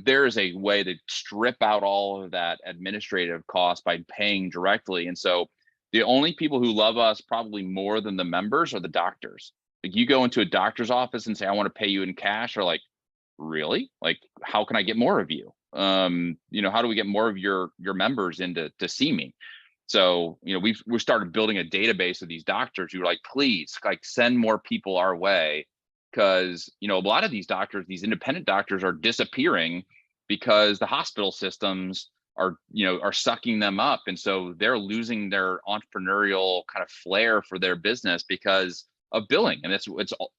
there is a way to strip out all of that administrative cost by paying directly. And so the only people who love us probably more than the members are the doctors. Like you go into a doctor's office and say, I want to pay you in cash. Or like, really? Like, how can I get more of you? How do we get more of your members in to see me? So, we've started building a database of these doctors who are like, please, like send more people our way. Because, a lot of these doctors, these independent doctors are disappearing because the hospital systems are sucking them up, and so they're losing their entrepreneurial kind of flair for their business because of billing. And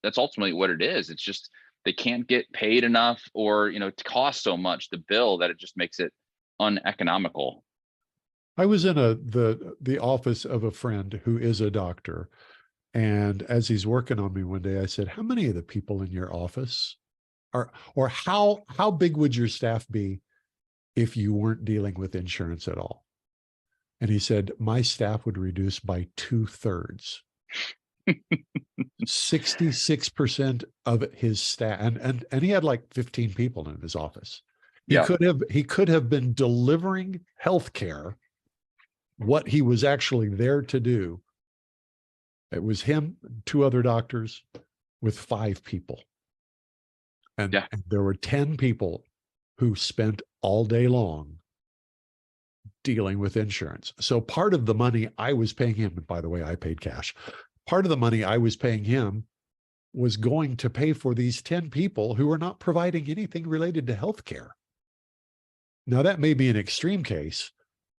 that's ultimately what it is. It's just they can't get paid enough, or it costs so much to bill that it just makes it uneconomical. I was in the office of a friend who is a doctor, and as he's working on me one day, I said, "How many of the people in your office are, or how big would your staff be if you weren't dealing with insurance at all?" And he said, "My staff would reduce by 2/3." 66% of his staff, and he had like 15 people in his office. He could have been delivering healthcare, what he was actually there to do. It was him, 2 other doctors with 5 people. And there were 10 people who spent all day long dealing with insurance. So part of the money I was paying him, and by the way, I paid cash. Part of the money I was paying him was going to pay for these 10 people who are not providing anything related to healthcare. Now, that may be an extreme case,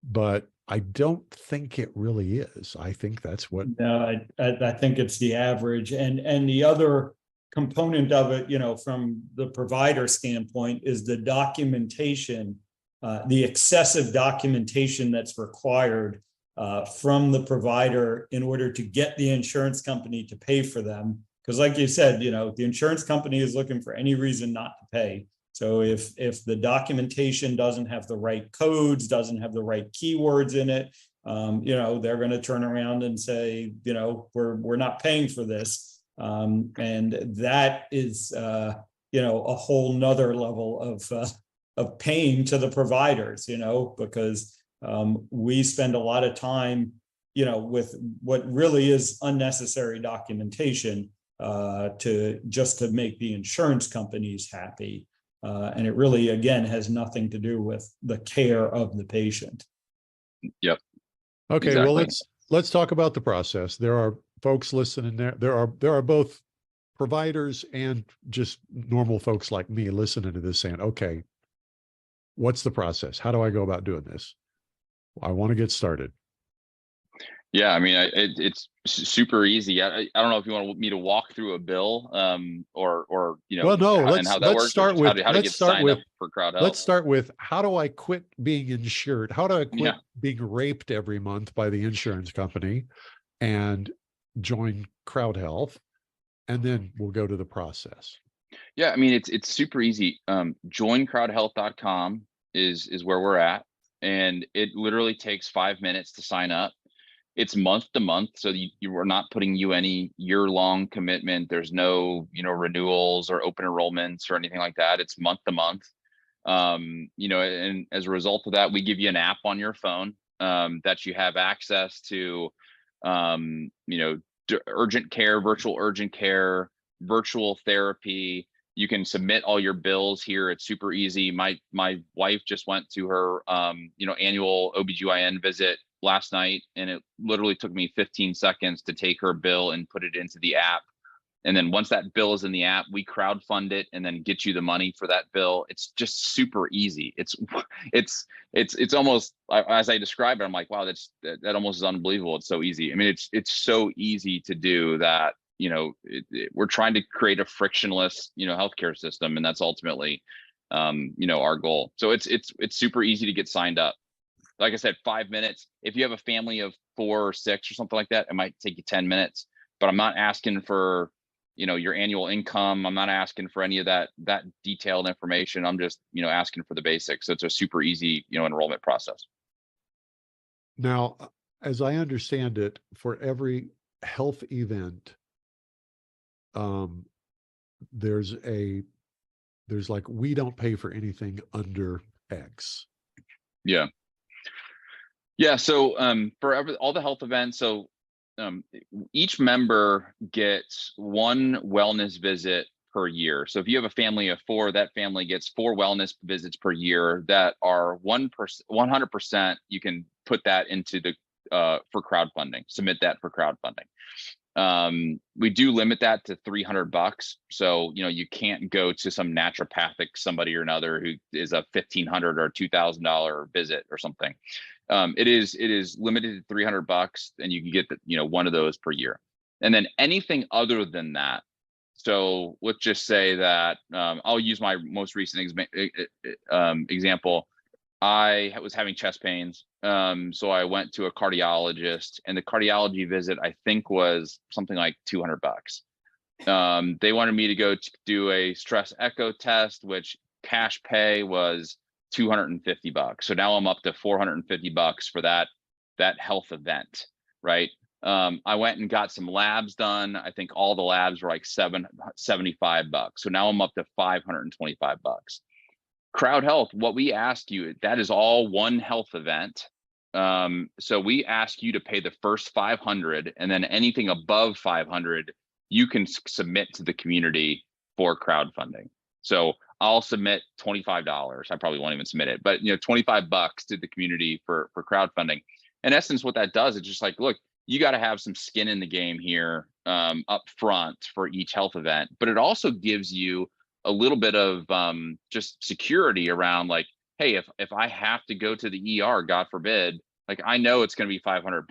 but I don't think it really is. I think that's what. No, I think it's the average. And the other component of it, from the provider standpoint, is the documentation, the excessive documentation that's required from the provider in order to get the insurance company to pay for them. Because like you said, the insurance company is looking for any reason not to pay. So if the documentation doesn't have the right codes, doesn't have the right keywords in it, they're going to turn around and say, we're not paying for this. And that is, a whole nother level of pain to the providers, because we spend a lot of time, with what really is unnecessary documentation to make the insurance companies happy. And it really, again, has nothing to do with the care of the patient. Yep. Okay. Exactly. Well, let's talk about the process. There are folks listening there. There are both providers and just normal folks like me listening to this saying, okay, what's the process? How do I go about doing this? I want to get started. Yeah, I mean, it's super easy. I don't know if you want me to walk through a bill, or Well, no, and how that works. Start with, how to get signed up for CrowdHealth. Let's start with, how do I quit being insured? How do I quit being raped every month by the insurance company and join CrowdHealth? And then we'll go to the process. Yeah, I mean, it's super easy. Joincrowdhealth.com is where we're at, and it literally takes 5 minutes to sign up. It's month to month, so you are not putting you any year-long commitment. There's no renewals or open enrollments or anything like that. It's month to month. And as a result of that, we give you an app on your phone that you have access to, urgent care, virtual urgent care, virtual therapy. You can submit all your bills here. It's super easy. My wife just went to her annual OBGYN visit last night, and it literally took me 15 seconds to take her bill and put it into the app. And then once that bill is in the app, we crowdfund it and then get you the money for that bill. It's just super easy. It's almost, as I describe it, I'm like, wow, that almost is unbelievable. It's so easy. I mean, it's so easy to do that. We're trying to create a frictionless, healthcare system, and that's ultimately, our goal. So it's super easy to get signed up. Like I said, 5 minutes. If you have a family of 4 or 6 or something like that, it might take you 10 minutes. But I'm not asking for, your annual income. I'm not asking for any of that detailed information. I'm just, asking for the basics. So it's a super easy, enrollment process. Now, as I understand it, for every health event, there's like, we don't pay for anything under X. Yeah. Yeah. So for all the health events, so each member gets 1 wellness visit per year. So if you have a family of 4, that family gets 4 wellness visits per year that are 100%. You can put that into the for crowdfunding, submit that for crowdfunding. We do limit that to $300. So, you can't go to some naturopathic somebody or another who is a $1,500 or $2,000 visit or something. It is limited to $300, and you can get one of those per year. And then anything other than that. So let's just say that I'll use my most recent example. I was having chest pains. So I went to a cardiologist, and the cardiology visit, I think, was something like $200. They wanted me to go to do a stress echo test, which cash pay was $250. So now I'm up to $450 for that health event, right? I went and got some labs done. I think all the labs were like $75. So now I'm up to $525. CrowdHealth, what we ask you, that is all one health event. So we ask you to pay the first 500, and then anything above 500, you can submit to the community for crowdfunding. So I'll submit $25. I probably won't even submit it, but $25 to the community for crowdfunding. In essence, what that does is just like, look, you got to have some skin in the game here up front for each health event, but it also gives you a little bit of just security around, like, hey, if I have to go to the ER, God forbid, like, I know it's going to be $500.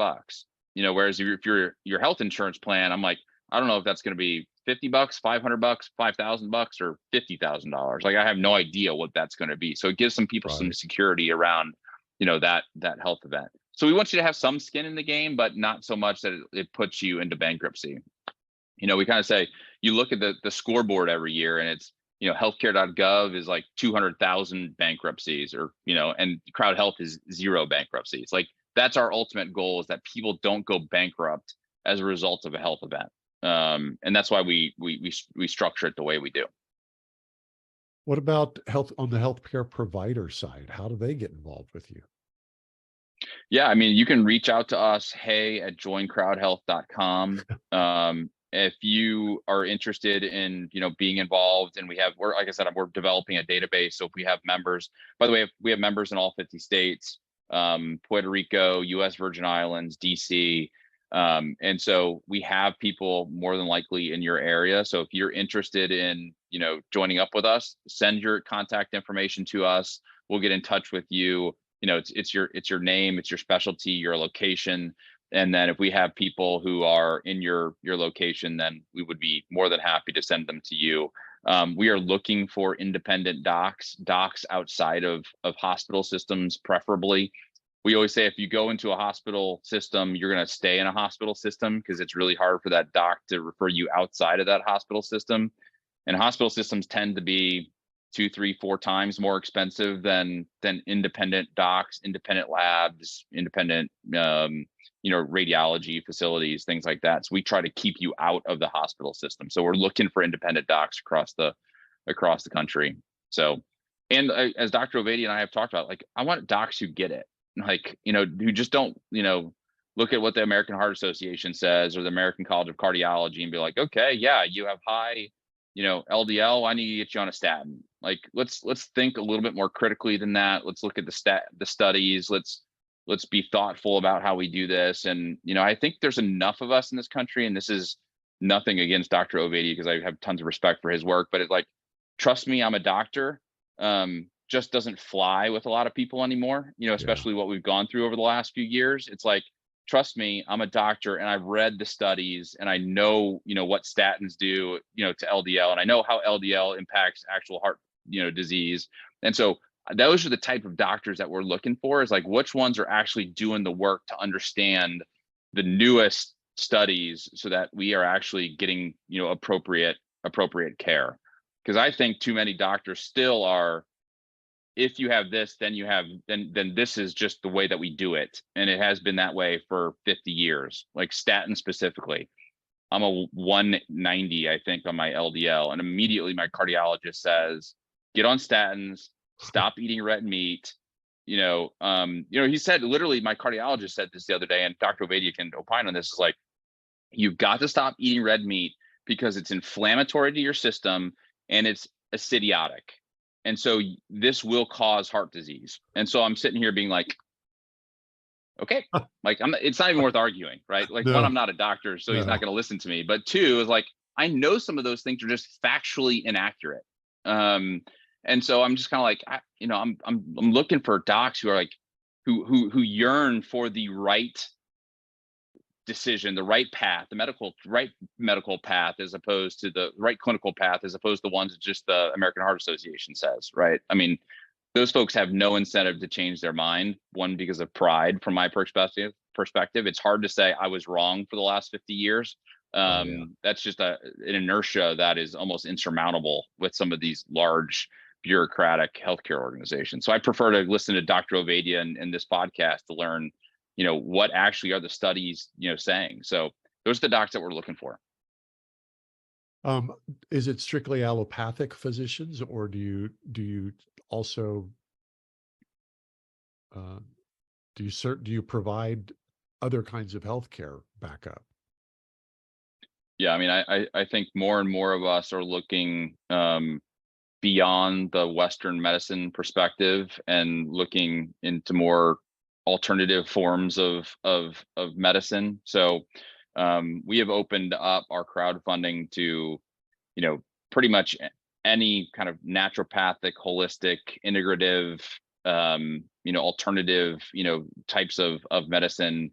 Whereas if your health insurance plan, I'm like, I don't know if that's going to be $50, $500, $5,000, or $50,000. Like, I have no idea what that's going to be. So it gives some people some security around, that health event. So we want you to have some skin in the game, but not so much that it puts you into bankruptcy. We kind of say, you look at the scoreboard every year, and it's, healthcare.gov is like 200,000 bankruptcies, or, and CrowdHealth is 0 bankruptcies. Like, that's our ultimate goal, is that people don't go bankrupt as a result of a health event. And that's why we structure it the way we do. What about health on the healthcare provider side? How do they get involved with you? Yeah, I mean, you can reach out to us, hey@joincrowdhealth.com. If you are interested in, being involved, and we're, like I said, we're developing a database. So if we have members, by the way, we have members in all 50 states, Puerto Rico, US Virgin Islands, DC. And so we have people more than likely in your area. So if you're interested in, joining up with us, send your contact information to us. We'll get in touch with you. It's your name, it's your specialty, your location. And then if we have people who are in your location, then we would be more than happy to send them to you. We are looking for independent docs outside of hospital systems, preferably. We always say, if you go into a hospital system, you're going to stay in a hospital system, because it's really hard for that doc to refer you outside of that hospital system. And hospital systems tend to be 2, 3, 4 times more expensive than independent docs, independent labs, independent radiology facilities, things like that. So we try to keep you out of the hospital system. So we're looking for independent docs across the country. So, and as Dr. Ovadia and I have talked about, like, I want docs who get it, like, who just don't, look at what the American Heart Association says, or the American College of Cardiology, and be like, okay, yeah, you have high, LDL, I need to get you on a statin. Like, let's think a little bit more critically than that. Let's look at the studies. Let's be thoughtful about how we do this. And, I think there's enough of us in this country, and this is nothing against Dr. Ovadia, because I have tons of respect for his work, but it's like, trust me, I'm a doctor, just doesn't fly with a lot of people anymore, especially what we've gone through over the last few years. It's like, trust me, I'm a doctor, and I've read the studies, and I know, what statins do, to LDL, and I know how LDL impacts actual heart, disease. And so those are the type of doctors that we're looking for, is like, which ones are actually doing the work to understand the newest studies, so that we are actually getting, appropriate care. Because I think too many doctors still are, if you have this, then this is just the way that we do it. And it has been that way for 50 years, like statin specifically. I'm a 190, I think, on my LDL. And immediately my cardiologist says, get on statins, stop eating red meat. He said, literally, my cardiologist said this the other day, and Dr. Ovadia can opine on this, is like, you've got to stop eating red meat, because it's inflammatory to your system, and it's acidotic. And so this will cause heart disease. And so I'm sitting here being like, okay, like it's not even worth arguing, right? Like one, No, I'm not a doctor, so he's not no. going to listen to me. But two is like, I know some of those things are just factually inaccurate. And so I'm just kind of like, I'm looking for docs who are like, who yearn for the right decision, the right path, the right medical path, as opposed to the right clinical path, as opposed to the ones that just the American Heart Association says, right? I mean, those folks have no incentive to change their mind. One, because of pride. From my perspective, it's hard to say I was wrong for the last 50 years. That's just an inertia that is almost insurmountable with some of these large bureaucratic healthcare organizations. So I prefer to listen to Dr. Ovadia and this podcast to learn, what actually are the studies, saying. So those are the docs that we're looking for. Is it strictly allopathic physicians, or do you also do you provide other kinds of healthcare backup? Yeah, I mean, I think more and more of us are looking beyond the Western medicine perspective and looking into more alternative forms of medicine. So we have opened up our crowdfunding to, pretty much any kind of naturopathic, holistic, integrative, alternative, types of medicine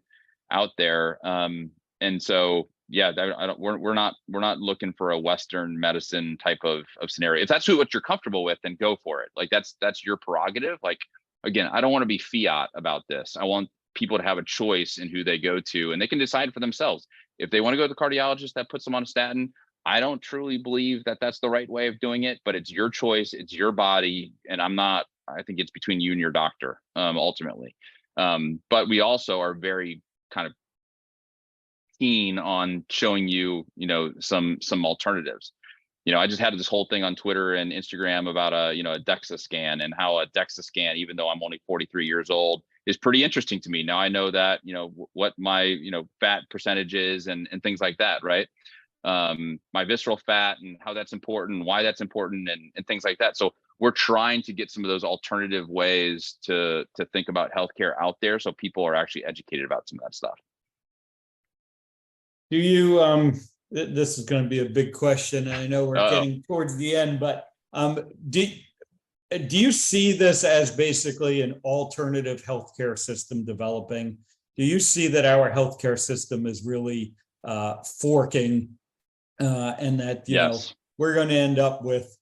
out there. And so, yeah, we're not looking for a Western medicine type of scenario. If that's what you're comfortable with, then go for it. Like that's your prerogative. Like, again, I don't want to be fiat about this. I want people to have a choice in who they go to, and they can decide for themselves. If they want to go to the cardiologist that puts them on a statin, I don't truly believe that that's the right way of doing it, but it's your choice, it's your body, and I think it's between you and your doctor, ultimately. But we also are very kind of keen on showing you, some alternatives. I just had this whole thing on Twitter and Instagram about a DEXA scan, and how a DEXA scan, even though I'm only 43 years old, is pretty interesting to me. Now I know that, what my, fat percentage is and things like that, right? My visceral fat and how that's important, why that's important, and things like that. So we're trying to get some of those alternative ways to think about healthcare out there, so people are actually educated about some of that stuff. Do you, this is going to be a big question, and I know we're getting towards the end, but do you see this as basically an alternative healthcare system developing? Do you see that our healthcare system is really forking, and that, Yes. we're going to end up with,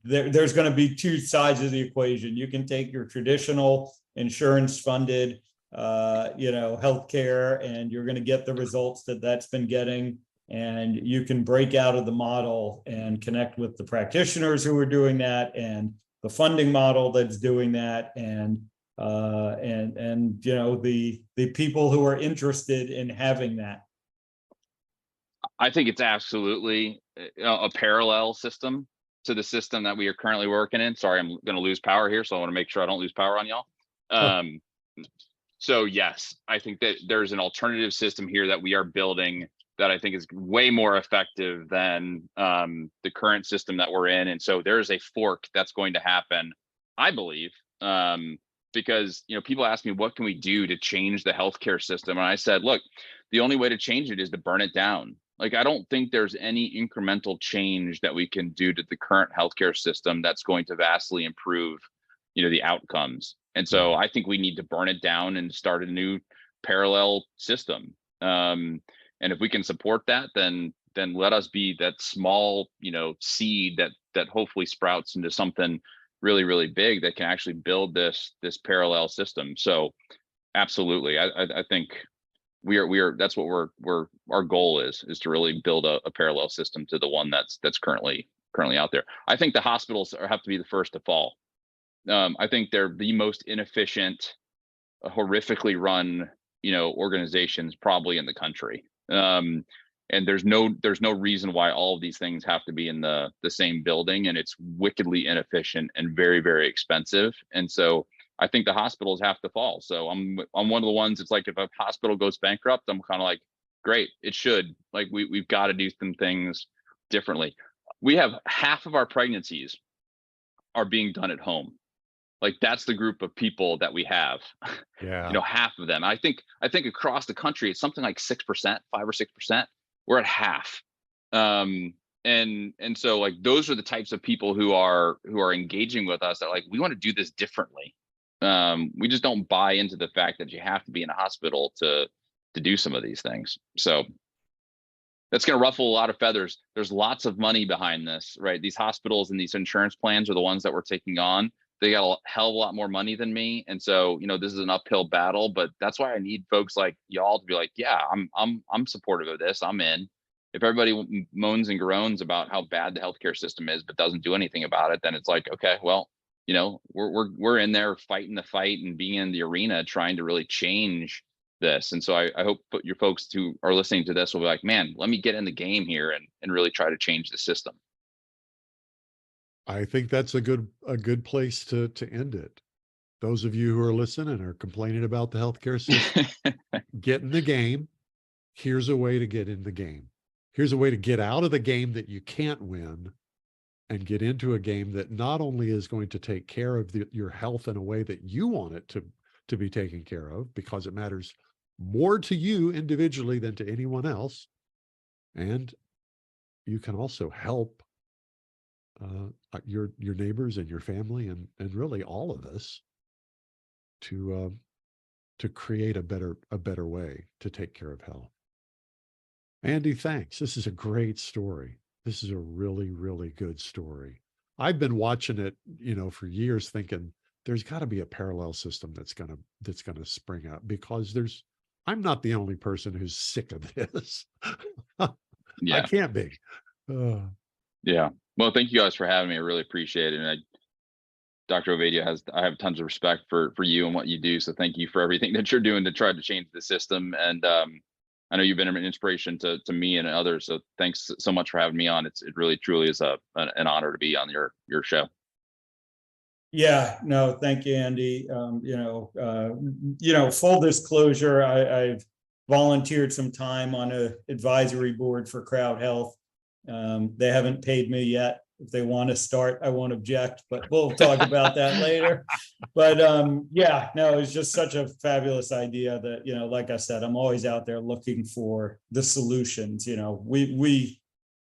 there's going to be two sides of the equation. You can take your traditional insurance funded healthcare, and you're going to get the results that's been getting, and you can break out of the model and connect with the practitioners who are doing that, and the funding model that's doing that, and the people who are interested in having that. I think it's absolutely a parallel system to the system that we are currently working in. Sorry, I'm going to lose power here, so I want to make sure I don't lose power on y'all. So yes, I think that there's an alternative system here that we are building that I think is way more effective than the current system that we're in. And so there's a fork that's going to happen, I believe, because people ask me, what can we do to change the healthcare system? And I said, look, the only way to change it is to burn it down. Like, I don't think there's any incremental change that we can do to the current healthcare system that's going to vastly improve, the outcomes. And so I think we need to burn it down and start a new parallel system. And if we can support that, then let us be that small, seed that hopefully sprouts into something really, really big that can actually build this parallel system. So absolutely, I think we are that's what our goal is to really build a parallel system to the one that's currently out there. I think the hospitals have to be the first to fall. I think they're the most inefficient, horrifically run, organizations probably in the country. And there's no reason why all of these things have to be in the same building, and it's wickedly inefficient and very, very expensive. And so I think the hospitals have to fall. So I'm one of the ones. It's like, if a hospital goes bankrupt, I'm kind of like, great, it should. Like, we've got to do some things differently. We have half of our pregnancies are being done at home. Like that's the group of people that we have. Yeah. You know, half of them. I think across the country it's something like 6%, 5 or 6%. We're at half. And so like those are the types of people who are engaging with us, that like, we want to do this differently. We just don't buy into the fact that you have to be in a hospital to do some of these things. So that's going to ruffle a lot of feathers. There's lots of money behind this, right? These hospitals and these insurance plans are the ones that we're taking on. They got a hell of a lot more money than me. And so, you know, this is an uphill battle, but that's why I need folks like y'all to be like, yeah, I'm supportive of this. I'm in. If everybody moans and groans about how bad the healthcare system is, but doesn't do anything about it, then it's like, okay, well, you know, we're in there fighting the fight and being in the arena, trying to really change this. And so I hope your folks who are listening to this will be like, man, let me get in the game here and really try to change the system. I think that's a good place to end it. Those of you who are listening and are complaining about the healthcare system, get in the game. Here's a way to get in the game. Here's a way to get out of the game that you can't win and get into a game that not only is going to take care of your health in a way that you want it to be taken care of, because it matters more to you individually than to anyone else. And you can also help your neighbors and your family and really all of us to create a better way to take care of health. Andy, thanks. This is a great story. This is a really, really good story. I've been watching it, you know, for years, thinking there's got to be a parallel system that's gonna spring up, because I'm not the only person who's sick of this. Yeah. I can't be. Yeah. Well, thank you guys for having me. I really appreciate it. And Dr. Ovadia I have tons of respect for you and what you do. So thank you for everything that you're doing to try to change the system. And I know you've been an inspiration to me and others. So thanks so much for having me on. It really truly is an honor to be on your show. Yeah, no, thank you, Andy. Full disclosure, I've volunteered some time on an advisory board for CrowdHealth. They haven't paid me yet. If they want to start, I won't object, but we'll talk about that later. But it's just such a fabulous idea that, you know, like I said, I'm always out there looking for the solutions. You know, we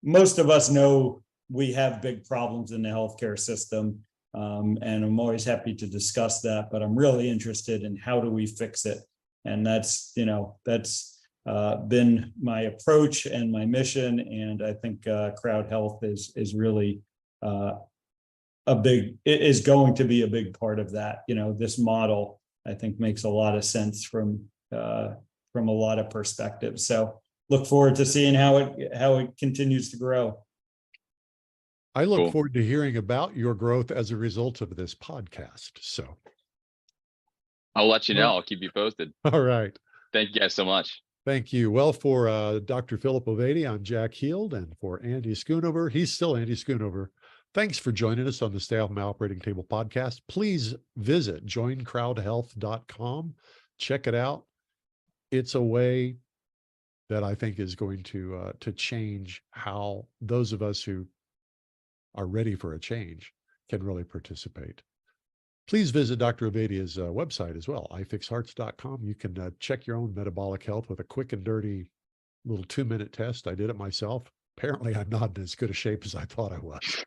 most of us know we have big problems in the healthcare system. And I'm always happy to discuss that, but I'm really interested in how do we fix it. And that's been my approach and my mission. And I think CrowdHealth is really is going to be a big part of that. You know, this model, I think, makes a lot of sense from a lot of perspectives. So look forward to seeing how it continues to grow. I look Cool. forward to hearing about your growth as a result of this podcast. So I'll let you know. I'll keep you posted. all right. Thank you guys so much. Thank you. Well, for Dr. Philip Ovadia, I'm Jack Heald, and for Andy Schoonover, he's still Andy Schoonover. Thanks for joining us on the Stay Off My Operating Table podcast. Please visit joincrowdhealth.com. Check it out. It's a way that I think is going to change how those of us who are ready for a change can really participate. Please visit Dr. Ovadia's website as well, ifixhearts.com. You can check your own metabolic health with a quick and dirty little 2-minute test. I did it myself. Apparently, I'm not in as good a shape as I thought I was.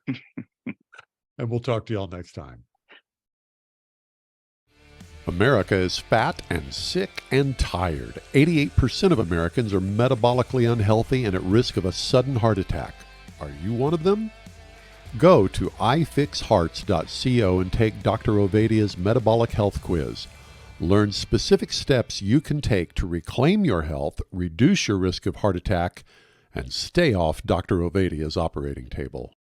And we'll talk to y'all next time. America is fat and sick and tired. 88% of Americans are metabolically unhealthy and at risk of a sudden heart attack. Are you one of them? Go to ifixhearts.co and take Dr. Ovadia's metabolic health quiz. Learn specific steps you can take to reclaim your health, reduce your risk of heart attack, and stay off Dr. Ovadia's operating table.